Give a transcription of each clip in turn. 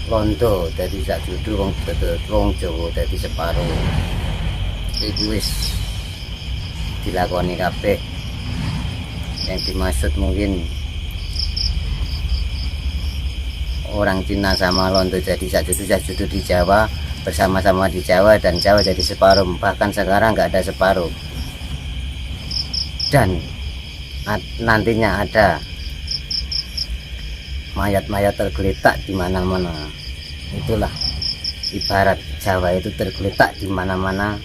londo dadi sak judu wong Jawa dadi separo. Iki wis dilakoni kabeh. Yang dimaksud mungkin orang Cina sama londo jadi sak judu di Jawa, bersama-sama di Jawa, dan Jawa jadi separuh. Bahkan sekarang nggak ada separuh. Dan nantinya ada mayat-mayat tergeletak di mana-mana. Itulah ibarat Jawa itu tergeletak di mana-mana.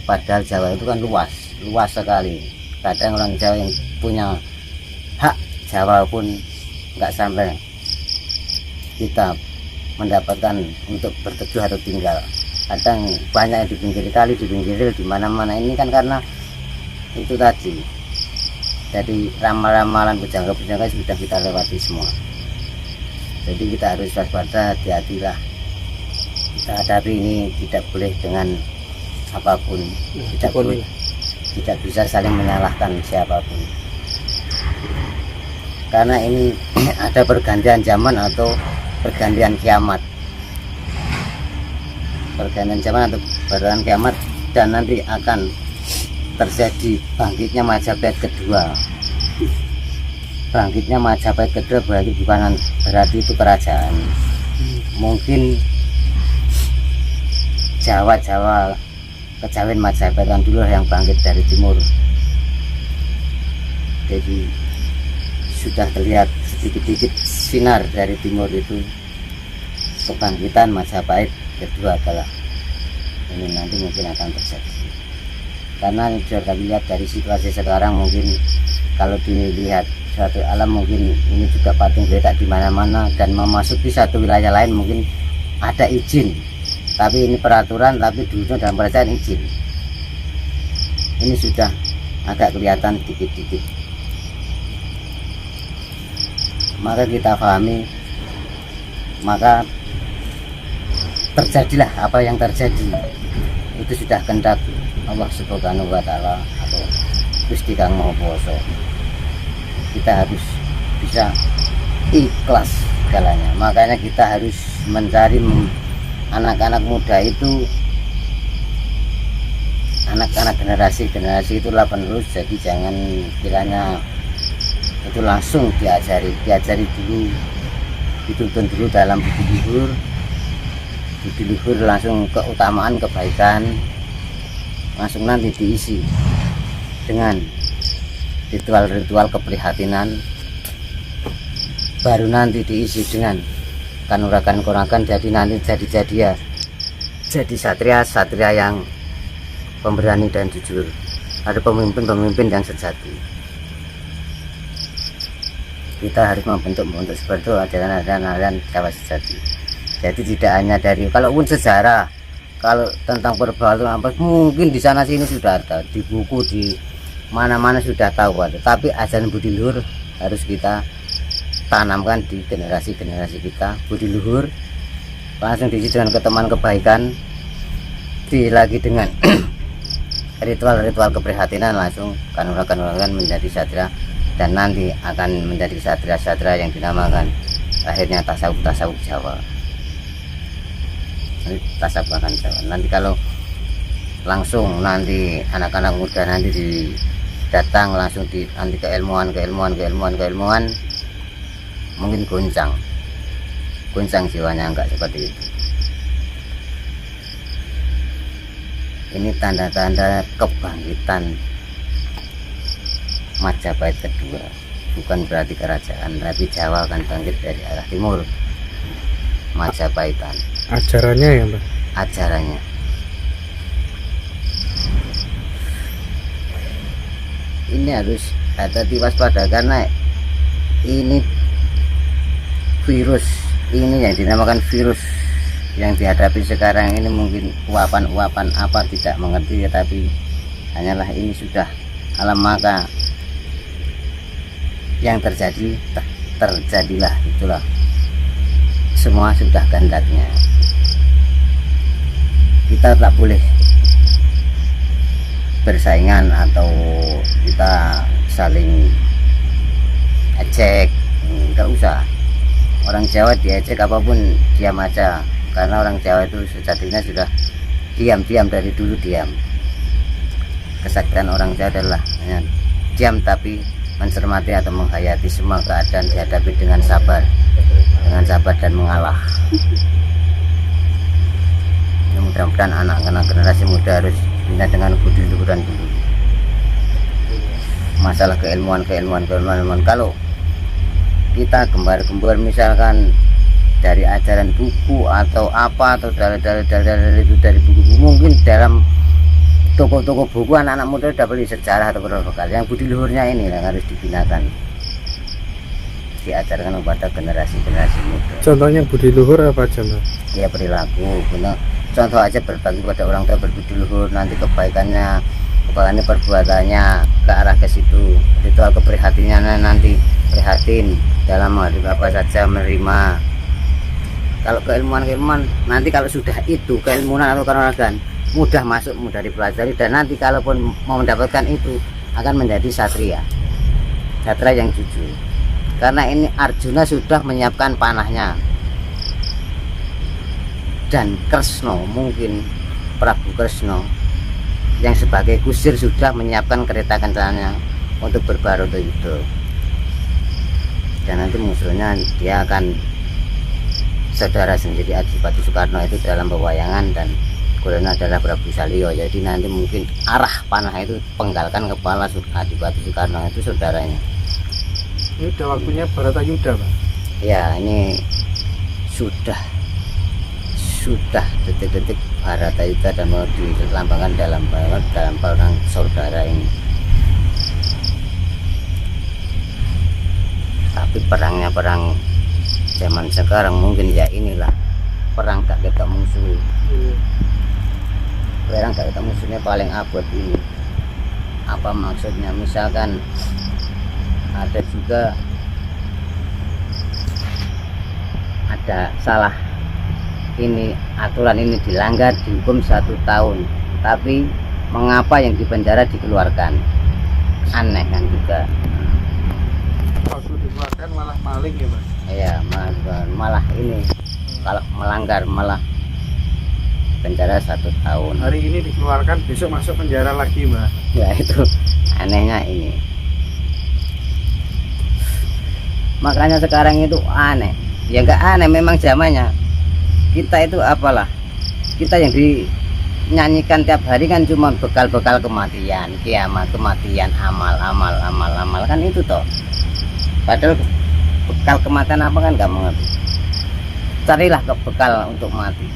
Padahal Jawa itu kan luas sekali. Kadang orang Jawa yang punya hak Jawa pun nggak sampai kita mendapatkan untuk berteduh atau tinggal. Kadang banyak yang di pinggir kali, di pinggir di mana-mana. Ini kan karena itu tadi. Jadi ramalan-ramalan pujangga-pujangga sudah kita lewati semua. Jadi kita harus waspada, hati-hatilah. Kita hadapi ini tidak boleh dengan apapun, tidak bisa saling menyalahkan siapapun. Karena ini ada pergantian zaman atau pergantian kiamat. Pergantian zaman atau pergantian kiamat, dan nanti akan terjadi bangkitnya Majapahit kedua. Bangkitnya Majapahit kedua berarti itu kerajaan. Mungkin kejawen Majapahit kan dulu yang bangkit dari timur. Jadi sudah terlihat sedikit-sedikit sinar dari timur itu. Kebangkitan Majapahit kedua adalah ini nanti mungkin akan terjadi. Karena bisa kami lihat dari situasi sekarang, mungkin kalau dilihat suatu alam mungkin ini juga patung geletak di mana-mana, dan memasuki satu wilayah lain mungkin ada izin, tapi ini peraturan, tapi dulu dalam kerajaan izin. Ini sudah agak kelihatan dikit-dikit. Maka kita pahami, maka terjadilah apa yang terjadi. Itu sudah kehendak Allah Subhanahu wa Ta'ala atau Gusti Kang Maha Kuwasa. Kita harus bisa ikhlas segalanya. Makanya kita harus mencari anak-anak muda itu, anak-anak generasi itulah penerus. Jadi jangan kiranya itu langsung diajari dulu, dituntun dulu dalam budi luhur, langsung keutamaan kebaikan, langsung nanti diisi dengan ritual-ritual keprihatinan, baru nanti diisi dengan kanuragan-kanuragan. Jadi nanti jadi satria yang pemberani dan jujur, ada pemimpin yang sejati. Kita harus membentuk seperti itu ajaran Jawa sejati. Jadi tidak hanya dari, kalaupun sejarah, kalau tentang perbal mungkin di sana sini sudah ada, di buku, di mana-mana sudah tahu ada. Tapi ajaran budi luhur harus kita tanamkan di generasi-generasi kita. Budi luhur langsung diisi dengan keteman kebaikan, lagi dengan ritual-ritual keprihatinan, langsung kanuragan menjadi satria, dan nanti akan menjadi satria-satria yang dinamakan akhirnya tasawuf Jawa. Tasawuf Jawa. Nanti kalau langsung nanti anak-anak muda nanti datang langsung nanti keilmuan mungkin goncang jiwanya, enggak seperti itu. Ini tanda-tanda kebangkitan Majapahit kedua. Bukan berarti kerajaan, tapi Jawa akan bangkit dari arah timur. Majapahitan. Ajarannya ya, Mbak? Ajarannya. Ini harus hati-hati waspada, karena ini virus, ini yang dinamakan virus yang dihadapi sekarang ini. Mungkin uapan apa tidak mengerti ya, tapi hanyalah ini sudah alam, maka yang terjadilah, itulah semua sudah kehendaknya. Kita tak boleh bersaingan atau kita saling ejek, enggak usah. orang Jawa diejek apapun diam aja, karena orang Jawa itu sejatinya sudah diam dari dulu diam. Kesaktian orang Jawa adalah diam tapi mencermati atau menghayati semua keadaan dihadapi dengan sabar dan mengalah. Ya, mudah-mudahan anak-anak generasi muda harus bina dengan budi luhuran dulu. Masalah keilmuan. Kalau kita gembar-gembor misalkan dari ajaran buku atau apa, atau dari buku, mungkin dalam toko-toko buku anak-anak muda sudah beli sejarah atau berbekal. Yang budi luhurnya ini yang harus dibinakan, diajarkan kepada generasi muda. Contohnya budi luhur apa aja, Mas? Ya perilaku, benar. Contoh aja berbagi pada orang tua berbudi luhur, nanti kebaikannya perbuatannya ke arah ke situ. Ritual keprihatinannya nanti prihatin dalam apa saja menerima. Kalau keilmuan nanti kalau sudah itu keilmuan atau kanuragan mudah masuk, mudah dipelajari, dan nanti kalaupun mau mendapatkan itu akan menjadi satria yang jujur. Karena ini Arjuna sudah menyiapkan panahnya, dan Kresna, mungkin Prabu Kresna yang sebagai kusir sudah menyiapkan kereta kencananya untuk berbaroto itu. Dan nanti musuhnya dia akan saudara sendiri, Adipati Soekarno itu dalam pewayangan, dan Kulena adalah Prabu Salyo. Jadi nanti mungkin arah panah itu penggalkan kepala Adipati Soekarno itu saudaranya. Ini udah waktunya Baratayuda, Pak. Ya, ini sudah detik-detik Baratayuda dan mau dilambangkan dalam perang saudara ini. Tapi perangnya perang zaman sekarang mungkin ya inilah perang gak kita musuh. Perang gak kita musuhnya paling abot ini. Apa maksudnya? Misalkan ada juga ada salah, ini aturan ini dilanggar dihukum 1 tahun, tapi mengapa yang dipenjara dikeluarkan? Aneh kan juga. Waktu dikeluarkan malah maling ya, Mas? Iya, malah ini kalau melanggar malah penjara 1 tahun. Hari ini dikeluarkan, besok masuk penjara lagi, Mas. Ya itu anehnya ini. Makanya sekarang itu aneh. Ya enggak aneh, memang zamannya. Kita itu apalah, kita yang dinyanyikan tiap hari kan cuma bekal-bekal kematian, kiamat, kematian, amal kan itu toh. Padahal bekal kematian apa kan nggak mengerti. Carilah ke bekal untuk mati.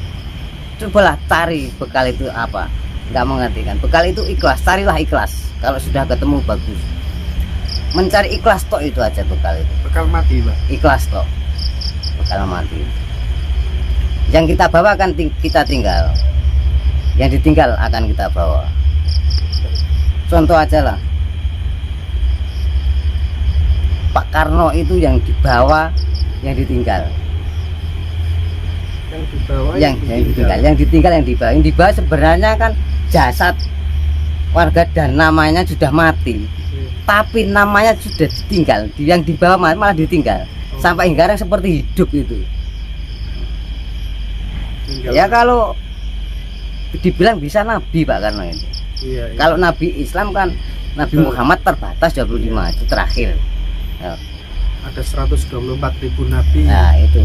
Cobalah cari bekal itu apa, nggak mengerti kan. Bekal itu ikhlas, carilah ikhlas. Kalau sudah ketemu bagus. Mencari ikhlas toh, itu aja bekal itu. Bekal mati, Pak. Ikhlas toh, bekal mati. Yang kita bawa kan kita tinggal, yang ditinggal akan kita bawa. Contoh aja lah, Pak Karno itu yang dibawa, yang ditinggal. Yang ditinggal, yang dibawa sebenarnya kan jasad warga dan namanya sudah mati. Tapi namanya sudah ditinggal, yang dibawa malah ditinggal. Sampai sekarang seperti hidup itu. Ya kalau dibilang bisa nabi Pak Karno itu. Iya. Kalau nabi Islam kan Nabi Muhammad terbatas 25 itu terakhir. Ya. Ada 124.000 nabi. Nah itu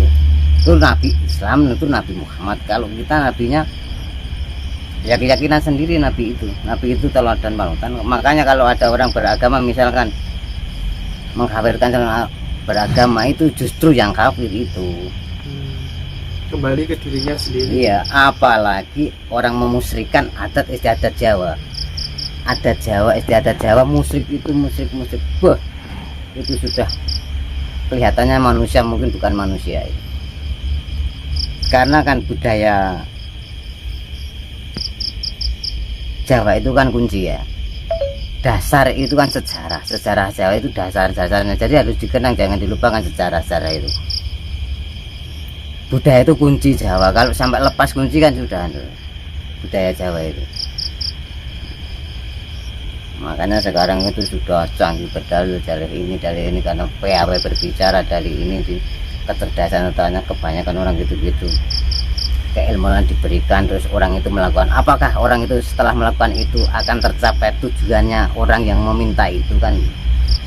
nabi Islam, itu Nabi Muhammad. Kalau kita nabinya ya keyakinan sendiri, nabi itu teladan panutan. Makanya kalau ada orang beragama misalkan mengkafirkan beragama, itu justru yang kafir itu. Kembali ke dirinya sendiri. Iya, apalagi orang memusyrikan adat istiadat Jawa. Adat Jawa, istiadat Jawa, musyrik itu musyrik. Wah, itu sudah kelihatannya manusia mungkin bukan manusia itu. Karena kan budaya Jawa itu kan kunci ya. Dasar itu kan sejarah Jawa itu dasarnya. Jadi harus dikenang, jangan dilupakan sejarah itu. Budaya itu kunci Jawa. Kalau sampai lepas kunci kan sudah budaya Jawa itu. Makanya sekarang itu sudah canggih berdalil dari ini karena PAW berbicara dari ini kecerdasan otaknya kebanyakan orang gitu-gitu, keilmuan diberikan terus orang itu melakukan, apakah orang itu setelah melakukan itu akan tercapai tujuannya orang yang meminta itu kan.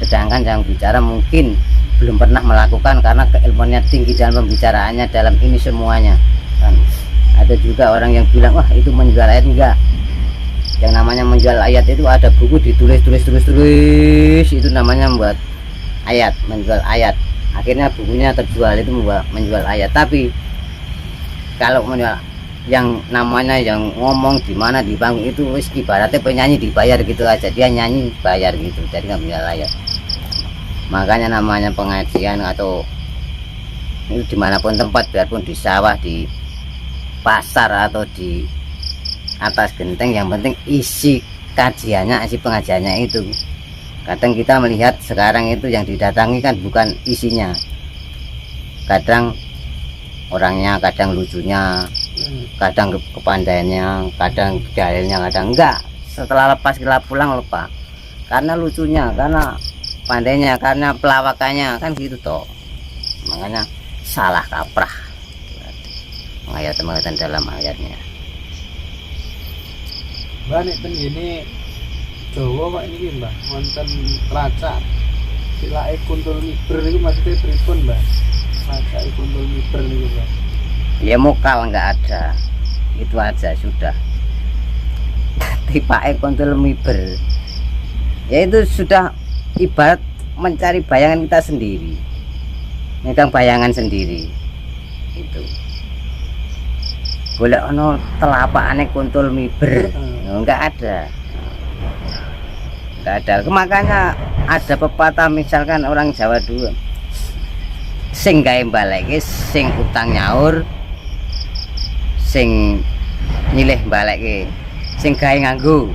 Sedangkan yang bicara mungkin belum pernah melakukan karena keilmuannya tinggi dalam pembicaraannya dalam ini semuanya kan. Ada juga orang yang bilang wah itu menjual ayat, enggak. Yang namanya menjual ayat itu ada buku ditulis itu namanya membuat ayat, menjual ayat. Akhirnya bukunya terjual, itu menjual ayat. Tapi kalau menjual yang namanya yang ngomong di mana di panggung itu wis ibaratnya penyanyi dibayar gitu aja, dia nyanyi bayar gitu, jadi nggak menjual ayat. Makanya namanya pengajian atau itu dimanapun tempat, biarpun di sawah, di pasar atau di atas genteng, yang penting isi kajiannya, isi pengajiannya itu. Kadang kita melihat sekarang itu yang didatangi kan bukan isinya, kadang orangnya, kadang lucunya, kadang kepandaiannya, kadang dalilnya, kadang enggak. Setelah lepas kita pulang lupa, karena lucunya, karena pandainya, karena pelawakannya kan gitu toh. Makanya salah kaprah menghayat dalam ayatnya. Mbak nek ten gini Jawa Pak ini Mbak wonten raca silake kuntul miber niku maksudnya pripun Mbak? Raca kuntul miber niku Mbak. Ya mokal nggak ada, itu aja sudah. Tipake kuntul miber, ya itu sudah ibarat mencari bayangan kita sendiri, megang bayangan sendiri itu. Boleh ono telapak aneh kuntul miber, enggak ada. Makanya ada pepatah, misalkan orang Jawa dulu, sing gawe balekke, sing utang nyaur, sing nyilih balekke, sing gawe nganggo,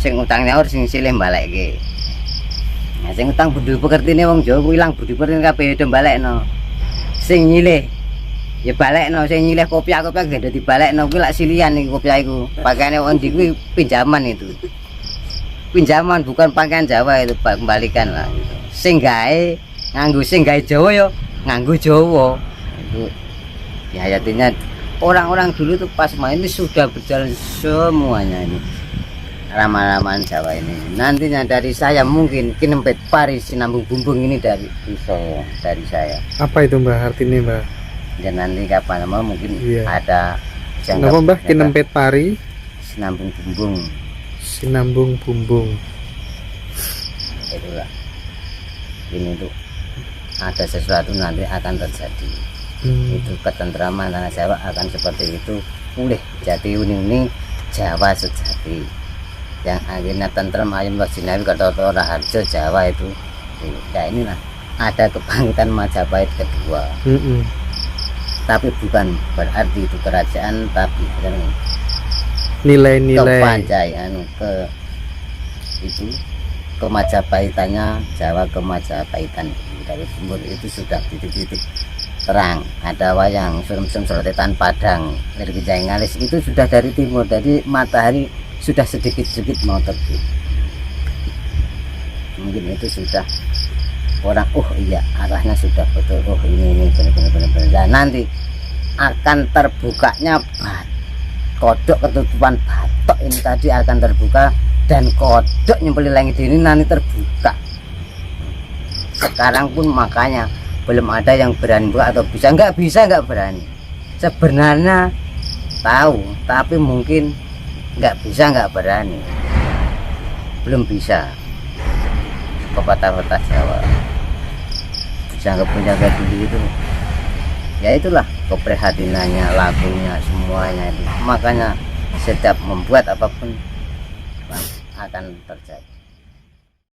sing utang nyaur, sing silih balekke. Nah, sing utang budi pekertine wong Jawa kuwi ilang budi pekertine kabeh do balekno. Sing nyilih ya balekno, sing nyilih kopiah-kopiah gak dibalekno kuwi lak silian iki kopiah iku. Pakaiane wong ndi kuwi pinjaman itu. Pinjaman bukan pakaian Jawa itu, Pak, kembalikan lah. Sing gawe nganggo, sing gawe Jawa ya nganggo Jawa. Itu ya artinya orang-orang dulu tuh pas main ini sudah berjalan semuanya ini. Ramalan Jawa ini. Nantinya dari saya mungkin kinempet pari sinambung bumbung ini dari saya. Apa itu Mbak artinya Mbak? Dan nanti kapan mau mungkin ada Kenapa Mbak kinempet pari sinambung bumbung. Sinambung bumbung. Itulah. Ini tuh ada sesuatu nanti akan terjadi. Itu ketentraman tanah Jawa akan seperti itu, pulih jati uni Jawa sejati. Yang akhirnya tentrem ayam wasinawi kata orang Harjo Jawa itu. Ya inilah ada kebangkitan Majapahit kedua. Tapi bukan berarti itu kerajaan, tapi nilai-nilai kepanjaian itu ke Majapahitannya, Jawa ke Majapahitan dari timur itu sudah titik-titik terang. Ada wayang surem-surem sorotetan Padang dari Ngalis itu sudah dari timur, jadi matahari sudah sedikit-sedikit mau terbit. Mungkin itu sudah orang iya arahnya sudah betul, ini benar-benar. Dan nanti akan terbukanya kodok ketutupan batok ini tadi akan terbuka, dan kodok nyempeli langit ini nanti terbuka. Sekarang pun makanya belum ada yang berani buka atau bisa nggak berani. Sebenarnya tahu, tapi mungkin nggak berani, belum bisa. Pepatah-pepatah Jawa jaga dulu itu ya itulah keprihatinannya, lagunya, semuanya itu. Makanya setiap membuat apapun akan terjadi.